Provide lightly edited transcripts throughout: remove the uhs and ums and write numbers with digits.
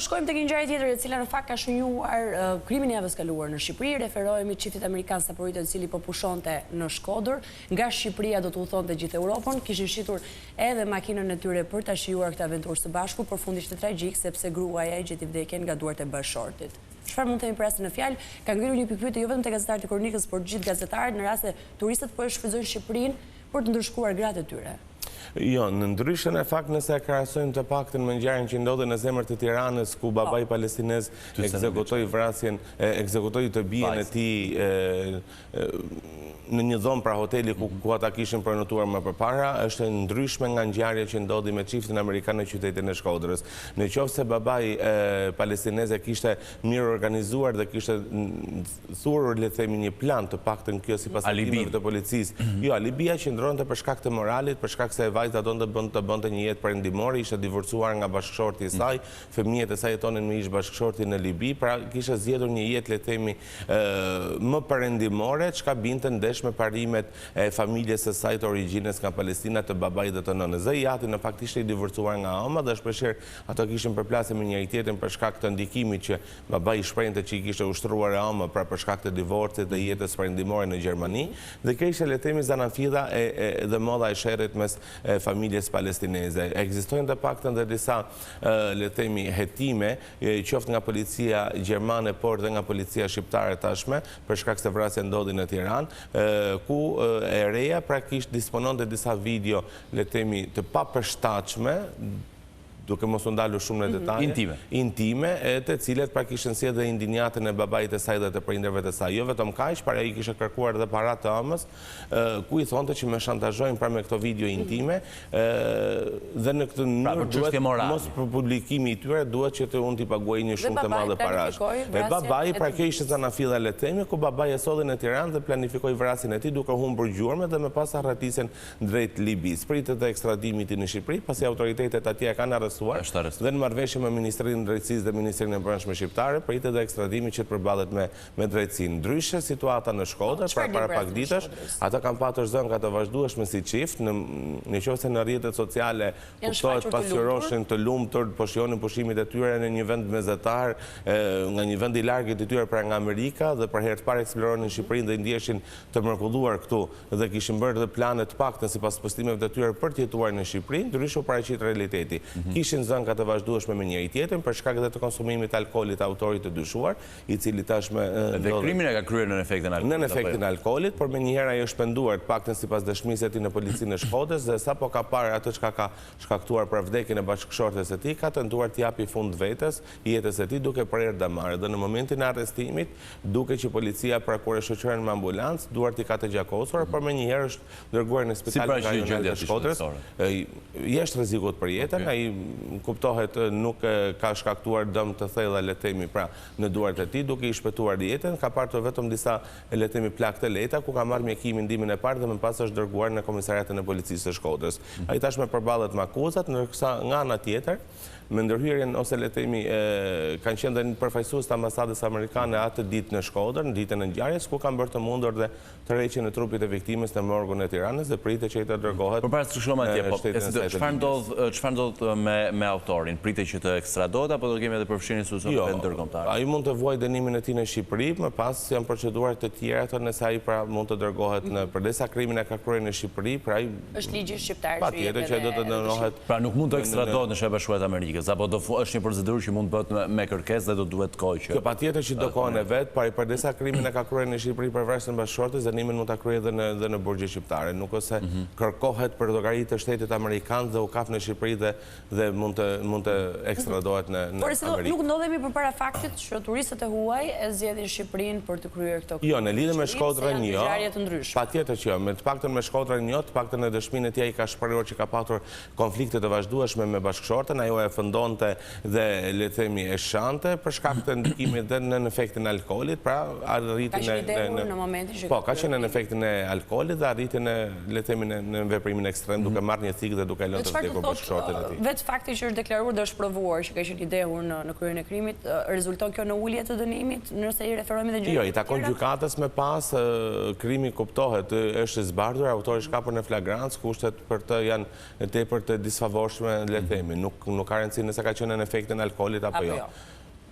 shkojmë tek një ngjarje tjetër e cila në fakt ka shënjuar krimin e javës kaluar në Shqipëri. Referohemi çiftit amerikan saporite i cili po pushonte në Shkodër. Nga Shqipëria do të udhëtonte gjithë Europën, kishin shitur edhe makinën e tyre për ta shijuar këtë aventurë së bashku, por fundi ishte tragjik sepse gruaja i gjeti vdekjen nga duart e bashkëshortit. Çfarë mund të themi për rastin në fjalë? Ka ngritur një pikpyetje jo vetëm te gazetarët e Kronikës, por gjithë gazetarët në rast se turistët po e shfrytëzojnë Shqipërinë për të ndërshkuar gratë e tyre. Jo, në ndryshën e fakt nëse e krahasojmë të paktën me ngjarjen që ndodhi në zemër të Tiranës ku babai palestinez ekzekutoi të bien e tij në një dhomë pra hoteli ku ata kishin prenotuar më përpara, është ndryshme nga ngjarja që ndodhi me çiftin amerikan në qytetin e Shkodrës. Në qoftë se babai palestinez e kishte mirë organizuar dhe kishte thurur le të themi një plan, të paktën kjo sipas hetimeve të policisë. Jo, alibia qëndronte për shkak të moralit, për shkak se vajza donte të bënte një jetë perëndimore, ishte divorcuar nga bashkëshorti i saj, fëmijët e saj jetonin me ish bashkëshorti në Libi, pra kishte zgjedhur një jetë le të themi më perëndimore, çka binte ndesh me parimet e familjes së saj të origjinës nga Palestina, të babait dhe të nënës. Zëjati në fakt ishte i divorcuar nga ama dhe shpeshherë ato kishin përplasje me njëri tjetrin për shkak të ndikimit që babai i shprehte që i kishte ushtruar ama pra për shkak të divorcit dhe jetës perëndimore në Gjermani, dhe kjo ishte le të themi zanafilla dhe moda e sherrit mes familjes palestineze. Ekzistojnë të paktën dhe disa le të themi hetime, qoftë nga policia gjermane, por dhe nga policia shqiptare tashme, për shkak se vrasja ndodhi në Tiranë, ku e reja praktikisht dispononte disa video le të themi të papërshtatshme, duke mos u ndalur shumë në detaje, intime, të cilet praktikisht sjellin indinjatën e babait të saj dhe të prindërve të saj. Jo vetëm kaq, para ai kishte kërkuar edhe para të amës, ku i thonte që më shantazhojnë pra me këto video intime, dhe në këtë mënyrë duhet mos për publikimi i tyre duhet që të unë t'i paguaj një shumë të madhe parash. E babai, pra kjo ishte zanafilla le të themi, ku babai e solli në Tiranë dhe planifikoi vrasjen e tij duke humbur gjurmët dhe më pas arratisjen drejt Libis. Pritet të ekstradimit në Shqipëri, pasi autoritetet atje kanë arrestuar dhe në marrëveshje me Ministrinë e Drejtësisë dhe Ministrinë e Brendshme shqiptare, pritet dhe ekstradimi që të përballet me drejtësinë. Ndryshe situata në Shkodër, para pak ditësh, ata kanë patur zënka të vazhdueshme si çift, nëse në rrjetet sociale kuptohet pasqyroshin të lumtur, po shijonin pushimet e tyre në një vend mesatar, nga një vend i largët i tyre pra nga Amerika, dhe për herë të parë eksploronin Shqipërinë dhe i ndjeshin të mrekulluar këtu dhe kishin bërë dhe plane të paktën sipas postimeve të tyre për të jetuar në Shqipëri, ndryshe u paraqit realiteti. Kishin zënka të vazhdueshme me njëri tjetrin për shkak të konsumimit të alkoolit të autorit të dyshuar, i cili tashmë dhe krimin e ka kryer në efektin alkoolit. Në efektin alkoolit, por menjëherë ai është penduar të paktën sipas dëshmisë së tij në policinë e Shkodrës, dhe sapo ka parë atë çka ka shkaktuar për vdekjen e bashkëshortes së tij, ka tentuar të japi fund vetes, jetës së tij duke prerë damare. Dhe në momentin e arrestimit, duke që policia pra kur e shoqëron me ambulancë, duart i ka të gjakosur, por menjëherë është dërguar në spitalin rajonal të Shkodrës. Jeshtë rrezikut për jetën, ai kuptohet nuk ka shkaktuar dëm të thella le të themi pra në duart e tij, duke i shpëtuar jetën, ka parë vetëm disa le të themi plagë të lehta ku ka marrë mjekimin ndihmën e parë dhe më pas është dërguar në komisariatin e policisë së Shkodrës. Ai tashmë përballet me akuzat, ndërsa nga ana tjetër me ndërhyrjen ose le të themi kanë qenë dhe një përfaqësues të ambasadës amerikane atë ditë në Shkodër, në ditën e ngjarjes, ku kanë bërë të mundur dhe tërheqjen e trupit të viktimës në morgun e Tiranës dhe pritet që ai të dërgohet. Por para se të shkojmë atje, çfarë ndodh me autorin? Pritet që të ekstradohet apo do kemi edhe përfshirjen e institucioneve ndërkombëtare? Ai mund të vuajë dënimin e tij në Shqipëri, më pas janë procedurat të tjera ato nëse ai pra mund të dërgohet në përdesa krimin e ka kryer në Shqipëri, pra ai është ligji shqiptar patjetër që do të dënohet. Pra nuk mund të ekstradohet në Shtetet Bashkuara të Amerikës, apo është një procedurë që mund bëhet me kërkesë dhe do duhet kohë që. Kjo patjetër që do kohën e vet, por përdesa krimin e ka kryer në Shqipëri për vrasjen e bashkëshortes, dënimin mund ta kryejë edhe në burgje shqiptare. Nuk ose kërkohet për llogari të shtetit amerikan dhe u kap në Shqipëri dhe mund të ekstradohet në Amerikë. Por nuk ndodhemi përpara faktit që turistët e huaj e zgjedhin Shqipërinë për të kryer këto. Jo, në lidhje me Shkodrën jo. Patjetër që jo, me të paktën me Shkodrën jo, të paktën në dëshminë e tij ai ka shprehur që ka patur konflikte të vazhdueshme me bashkëshorten, ajo e fundonte dhe le të themi e shante për shkak të ndikimit dhe në efektin e alkoolit, pra arritin në momentin që ka qenë në efektin e alkoolit dhe arritin le të themi në veprimin ekstrem duke marrë një thikë dhe duke lënë të vdekur bashkëshorten e tij. Vetë fakti që është deklaruar dhe është provuar që ka qenë i dehur në kryen e krimit, rezulton kjo në ulje të dënimit nëse i referohemi dhe gjë? Jo, i takon gjykatës me pas, krimi kuptohet, është zbardhur, autori shkapur në flagrancë, kushtet për të janë tepër të disfavorshme, le të themi, nuk ka rëndësi nëse ka qenë në efektin e alkoolit apo jo.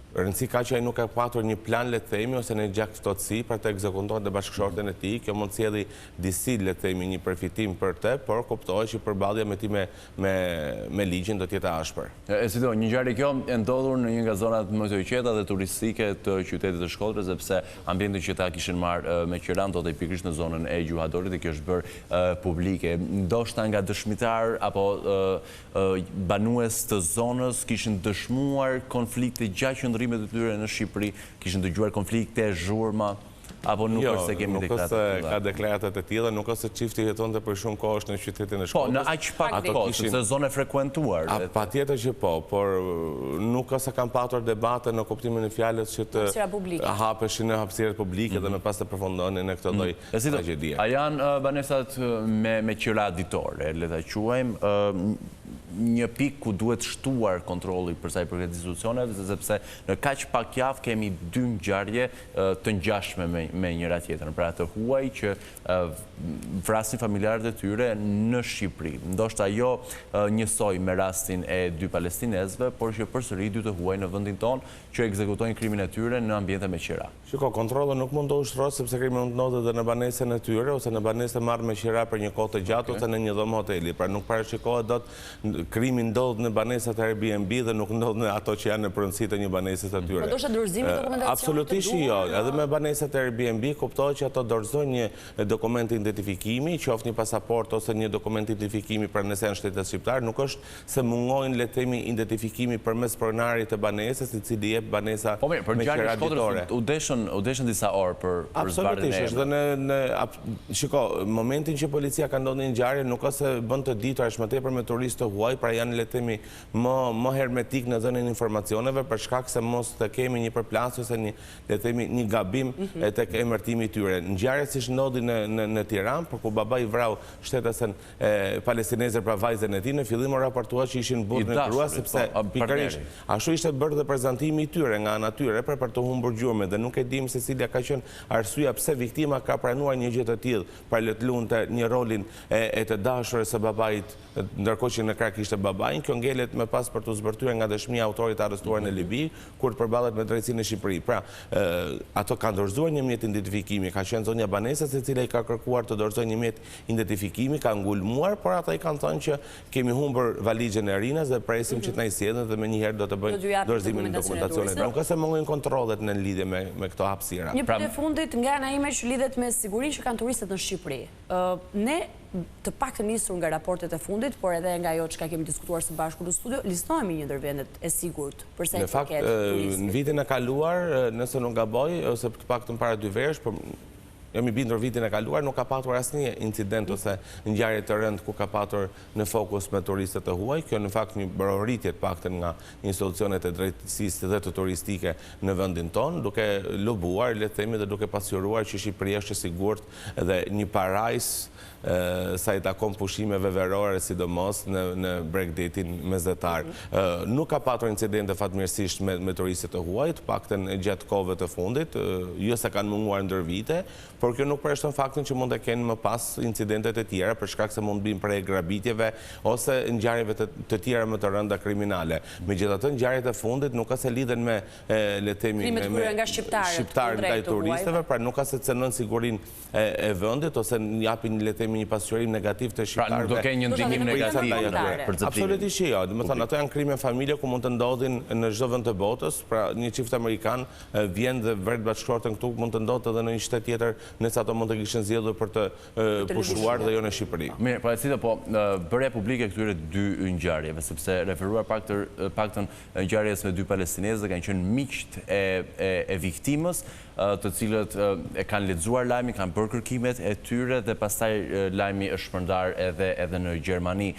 Rëndësi ka që ai nuk ka patur një plan, le të themi, ose në gjaktësi për të ekzekutuar dhe bashkëshorten e tij. Kjo mund të sjellë disi, le të themi, një përfitim për të, por kuptohet që përballja me ti me ligjin do të jetë ashpër. Esido, një ngjarje kjo e ndodhur në një nga zonat më të qeta dhe turistike të qytetit të Shkodrës, sepse ambientin që ata kishin marrë me qeran do të pikërisht në zonën e Gjuhadorit dhe kjo është bërë publike. Ndoshta nga dëshmitar apo banues të zonës kishin dëshmuar konflikte gjatë qëndrimet e tyre në Shqipëri, kishin dëgjuar konflikte, zhurma, apo nuk është se kemi deklaratat të tilla? Jo, nuk është se ka deklaratat e tilla, nuk është se çifti jetonte për shumë kohë në qytetin e Shkodrës. Po, në aq pak kohë, sepse zonë frekuentuar. Patjetër që po, por nuk është se kanë patur debate në kuptimin e fjalës që të hapeshin në hapësirat publike dhe më pas të përfundonin në këtë lloj tragjedie. A janë banesat me qira ditore, le ta quajmë, një pikë ku duhet shtuar kontrolli për sa i përket institucioneve, sepse në kaq pak javë kemi 2 ngjarje të ngjashme me njëra tjetrën, pra të huaj që vrasin familjarët e tyre në Shqipëri. Ndoshta jo njësoj me rastin e 2 palestinezëve, por që përsëri 2 të huaj në vendin tonë që ekzekutojnë krimin e tyre në ambiente me qira. Shiko, kontrolli nuk mund të ushtrohet sepse krimi mund të ndodhet edhe në banesën e tyre ose në banesë marrë me qira për një kohë të gjatë ose në një dhomë hoteli. Pra nuk parashikohet dot krimi ndodh në banesat e Airbnb dhe nuk ndodh në ato që janë në pronësi të një banese të tyre. Po do të dorëzimi dokumentacion? Absolutisht jo. Edhe me banesat e Airbnb kuptohet që ato dorëzojnë një dokument identifikimi, qoftë një pasaport ose një dokument identifikimi për nëse janë shtetet shqiptar, nuk është se mungojnë, le të themi, identifikimi përmes pronarit të banesës, i cili jep banesa me qira ditore. U deshën disa orë për zbardhjen e Absolutisht. Shiko, momentin që policia ka ndodhur një ngjarje nuk është se bën të ditur as më tepër me turistë të huaj, pra janë, le të themi, më hermetik në dhënien e informacioneve për shkak se mos të kemi një përplasje ose le të themi një gabim tek emërtimi i tyre. Ngjarja siç ndodhi në Tiranë, por ku baba i vrau shtetësen palestineze pra vajzën e tij, në fillim u raportua që ishin burrë në grua sepse pikërisht ashtu ishte bërë dhe prezantimi i tyre nga ana tyre për të humbur gjurmën dhe nuk e dim se cila ka qenë arsyeja pse viktima ka pranuar një gjë të tillë, pra le të lunte një rolin e të dashurës së babait, ndërkohë që në krah kishte babain. Kjo ngelet me pas për të zbërthyer nga dëshmia e autorit të arrestuar në Libi, kur përballet me drejtsinë e Shqipërisë. Pra, ato kanë dorëzuar një mjet identifikimi, ka qenë zonja banesës e cila i ka kërkuar të dorëzojë një mjet identifikimi, ka ngulmuar, por ata i kanë thënë që kemi humbur valizhen e rinës dhe presim që të na i sjellin dhe më njëherë do të bëjnë dorëzimin e dokumentacionit. Nuk ka se mungojnë kontrollet në lidhje me këto hapësira. Një pyetje fundit nga ana ime që lidhet me sigurinë që kanë turistët në Shqipëri. Ne të paktën nisur nga raportet e fundit, por edhe nga ajo çka kemi diskutuar së bashku në studio, listohemi një ndër vendet e sigurt për sa i përket turistit. Në vitin e kaluar, nëse nuk gaboj, ose të paktën para 2 verësh, por jam i bindur vitin e kaluar, nuk ka patur asnjë incident ose ngjarje të rëndë ku ka patur në fokus me turistët e huaj. Kjo në fakt një bërorritje të paktën nga institucionet e drejtësisë dhe të turistike në vendin tonë, duke lobuar, le të themi, dhe duke pasqyruar që Shqipëria është e sigurt dhe një parajs sa i takon pushimeve verore, sidomos në Bregdetin mesatar. Nuk ka patur incidente fatmirësisht me turistët e huaj, të paktën gjatë kohëve të fundit, jo se kanë munguar ndër vite, por kjo nuk përshton faktin që mund të kenë më pas incidentet e tjera për shkak se mund bëjmë prej grabitjeve ose ngjarjeve të tjera më të rënda kriminale. Megjithatë, ngjarjet e fundit nuk ka se lidhen me, le të themi, me shqiptarë ndaj turistëve, pra nuk ka se cënojnë sigurinë e vendit ose japin, le të themi, një pasqyrim negativ të shqiptarëve. Pra nuk do kenë një ndihmë negative për të. Absolutisht jo. Do të thonë ato janë krime familje ku mund të ndodhin në çdo vend të botës, pra një çift amerikan vjen dhe vret bashkëshorten këtu, mund të ndodhë edhe në një shtet tjetër, nëse ato mund të kishin zgjedhur për të pushuar dhe jo në Shqipëri. Mirë, pra po bërja publike këtyre 2 ngjarjeve, sepse referuar paktën ngjarjes me 2 palestinezë kanë qenë miqt e viktimës, të cilët e kanë lexuar lajmin, kanë bërë kërkimet e tyre dhe pastaj lajmi është shpërndar edhe në Gjermani.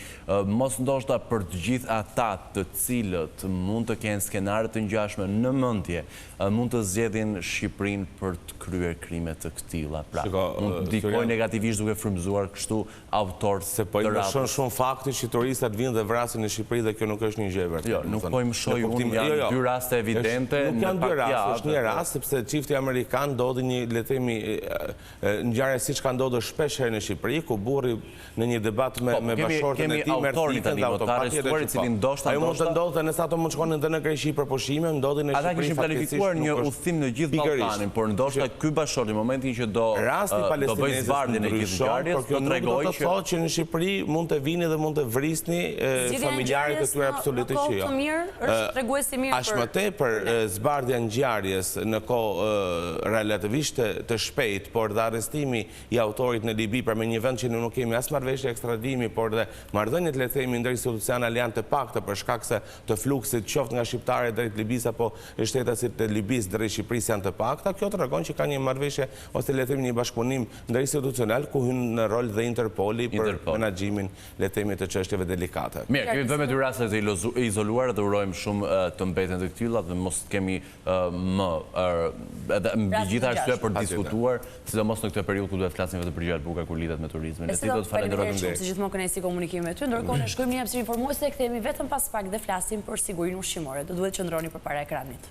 Mos ndoshta për të gjithë ata të cilët mund të kenë skenare të ngjashme në mendje, mund të zgjedhin Shqipërinë për të kryer krime të këtilla. Pra, mund të ndikojë negativisht duke frymëzuar kështu autorët se po i mëshon shumë fakti që turistat vinë dhe vrasin në Shqipëri dhe kjo nuk është një gjë e vërtetë. Jo, nuk po i mëshoj unë, janë dy raste evidente. Nuk janë dy raste, është një rast sepse çifti amerikan ndodhi një, le të themi, ngjarje siç ka ndodhur shpesh herë në Shqipëri, ku burri në një debat me bashkëshortën e tij merr ditën dhe autopati dhe cili ndoshta mund të ndodhte nëse ato mund shkonin edhe në Greqi për pushime, ndodhin në Shqipëri. Ata kishin planifikuar një udhëtim në gjithë Ballkanin, por ndoshta ky bashkëshort në momentin që do bëjë zbardhjen e gjithë ngjarjes, do tregojë që thotë që në Shqipëri mund të vini dhe mund të vrisni familjarët e tyre absolutisht që jo. Është treguesi mirë për më tepër zbardhja e ngjarjes në kohë relativisht të shpejtë, por dhe arrestimi i autorit në Libi për me një vend që nuk kemi as marrëveshje ekstradimi, por dhe marrëdhëniet le të themi ndërinstitucionale janë të pakta për shkak se të fluksit qoftë nga shqiptarët drejt Libis apo shtetasit të Libis drejt Shqipërisë janë të pakta. Kjo tregon që ka një marrëveshje ose le të themi një bashkëpunim ndërinstitucional ku hyn në rol dhe Interpoli për menaxhimin le të themi të çështjeve delikate. Mirë, kemi dhënë dy raste të izoluara dhe urojmë shumë të mbeten të këtylla dhe mos kemi më edhe mbi gjitha arsye për të diskutuar, sidomos në këtë periudhë ku duhet flasim vetëm për gjëra të bukura kur lidhet me turizmin. Ne do të falenderojmë shumë se gjithmonë kënaqësi komunikimi me ty, ndërkohë ne shkojmë një hapësirë informuese, kthehemi vetëm pas pak dhe flasim për sigurinë ushqimore. Do duhet të qëndroni përpara ekranit.